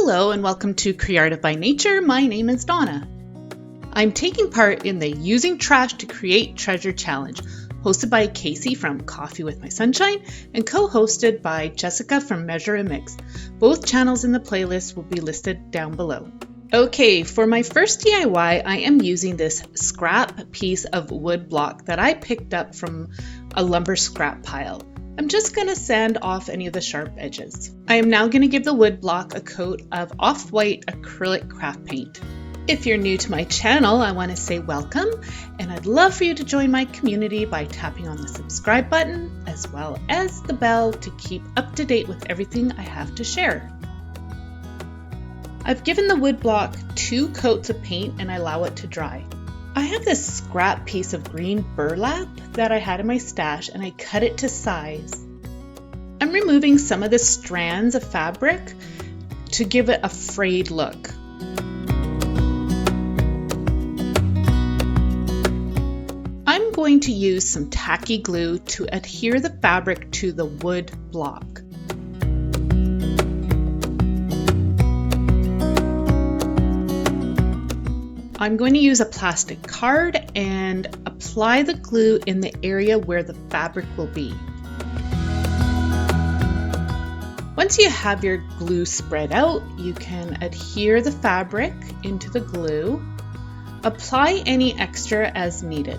Hello and welcome to CreArtive by Nature. My name is Donna. I'm taking part in the Using Trash to Create Treasure Challenge, hosted by Casey from Coffee with My Sunshine and co-hosted by Jessica from Measure and Mix. Both channels in the playlist will be listed down below. Okay, for my first DIY, I am using this scrap piece of wood block that I picked up from a lumber scrap pile. I'm just going to sand off any of the sharp edges. I am now going to give the wood block a coat of off-white acrylic craft paint. If you're new to my channel, I want to say welcome, and I'd love for you to join my community by tapping on the subscribe button, as well as the bell to keep up to date with everything I have to share. I've given the wood block 2 coats of paint and I allow it to dry. I have this scrap piece of green burlap that I had in my stash and I cut it to size. I'm removing some of the strands of fabric to give it a frayed look. I'm going to use some tacky glue to adhere the fabric to the wood block. I'm going to use a plastic card and apply the glue in the area where the fabric will be. Once you have your glue spread out, you can adhere the fabric into the glue. Apply any extra as needed.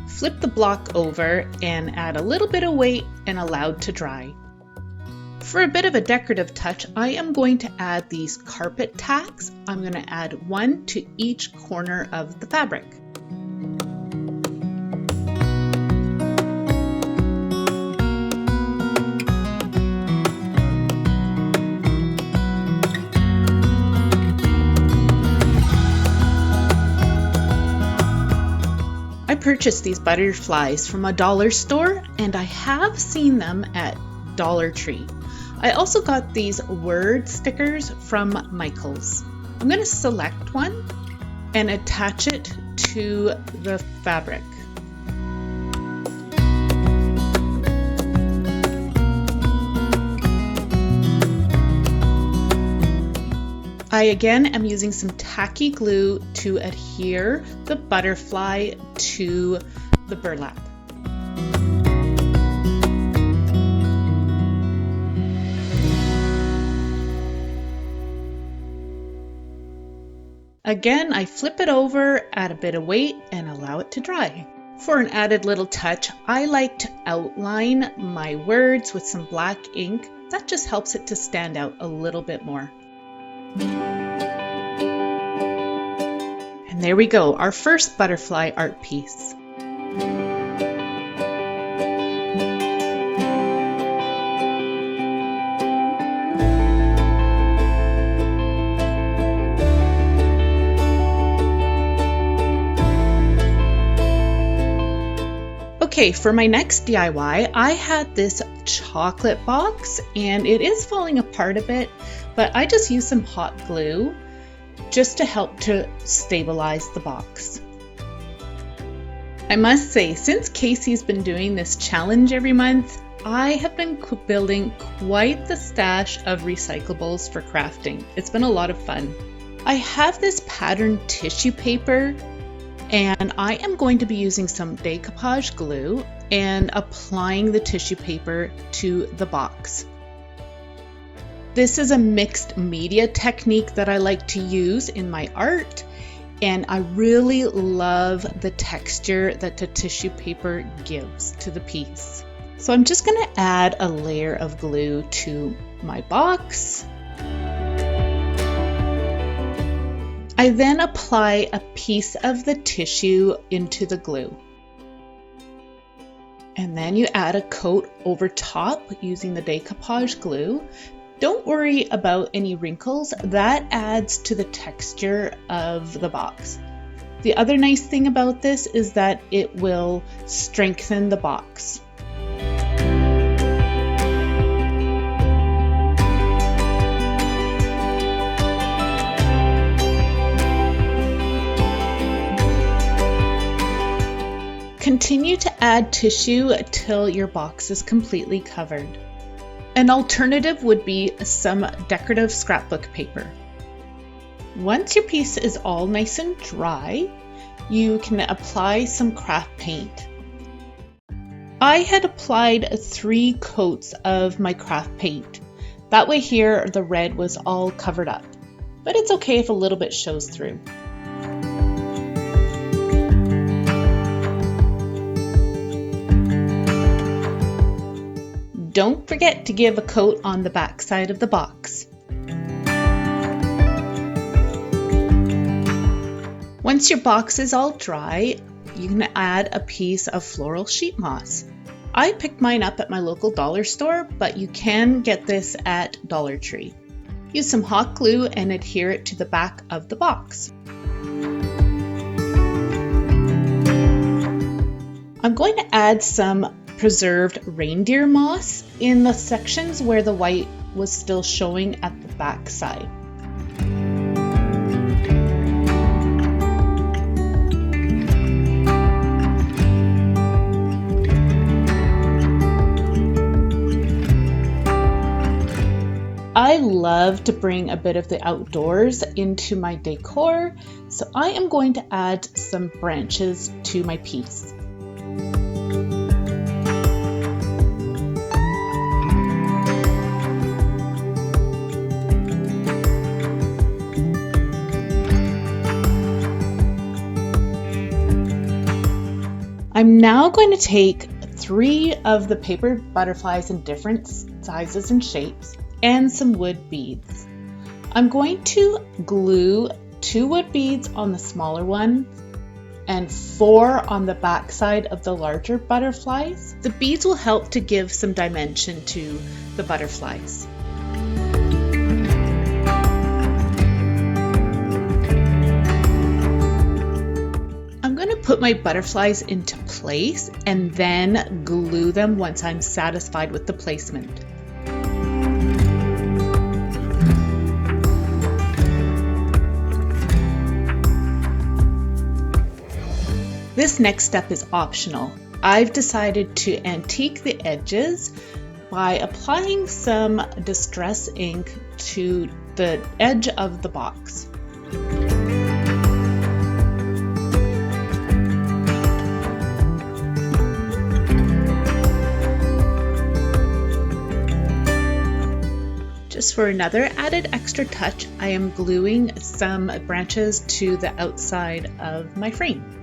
Flip the block over and add a little bit of weight and allow to dry. For a bit of a decorative touch, I am going to add these carpet tacks. I'm going to add 1 to each corner of the fabric. I purchased these butterflies from a dollar store and I have seen them at Dollar Tree. I also got these word stickers from Michael's. I'm going to select one and attach it to the fabric. I again am using some tacky glue to adhere the butterfly to the burlap. Again, I flip it over, add a bit of weight, and allow it to dry. For an added little touch, I like to outline my words with some black ink. That just helps it to stand out a little bit more. And there we go, our first butterfly art piece. Okay, for my next DIY, I had this chocolate box and it is falling apart a bit, but I just used some hot glue just to help to stabilize the box. I must say, since Casey's been doing this challenge every month, I have been building quite the stash of recyclables for crafting. It's been a lot of fun. I have this patterned tissue paper and I am going to be using some decoupage glue and applying the tissue paper to the box. This is a mixed media technique that I like to use in my art, and I really love the texture that the tissue paper gives to the piece. So I'm just going to add a layer of glue to my box. I then apply a piece of the tissue into the glue. And then you add a coat over top using the decoupage glue. Don't worry about any wrinkles, that adds to the texture of the box. The other nice thing about this is that it will strengthen the box. Continue to add tissue till your box is completely covered. An alternative would be some decorative scrapbook paper. Once your piece is all nice and dry, you can apply some craft paint. I had applied 3 coats of my craft paint. That way here the red was all covered up, but it's okay if a little bit shows through. Don't forget to give a coat on the back side of the box. Once your box is all dry, you can add a piece of floral sheet moss. I picked mine up at my local dollar store, but you can get this at Dollar Tree. Use some hot glue and adhere it to the back of the box. I'm going to add some preserved reindeer moss in the sections where the white was still showing at the back side. I love to bring a bit of the outdoors into my decor, so I am going to add some branches to my piece. I'm now going to take 3 of the paper butterflies in different sizes and shapes and some wood beads. I'm going to glue 2 wood beads on the smaller one and 4 on the back side of the larger butterflies. The beads will help to give some dimension to the butterflies. I'm going to put my butterflies into place and then glue them once I'm satisfied with the placement. This next step is optional. I've decided to antique the edges by applying some distress ink to the edge of the box. Just for another added extra touch, I am gluing some branches to the outside of my frame.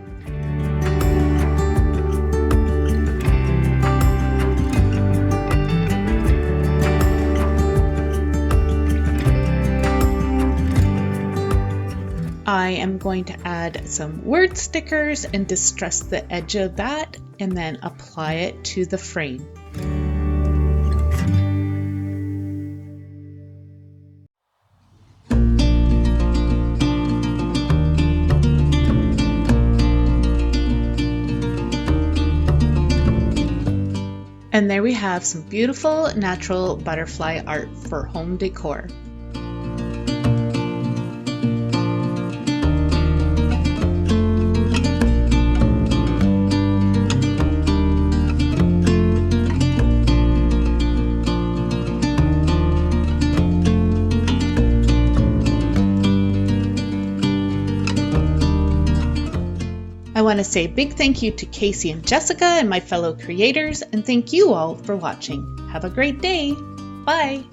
I am going to add some word stickers and distress the edge of that and then apply it to the frame. And there we have some beautiful natural butterfly art for home decor. I want to say a big thank you to Casey and Jessica and my fellow creators, and thank you all for watching. Have a great day. Bye.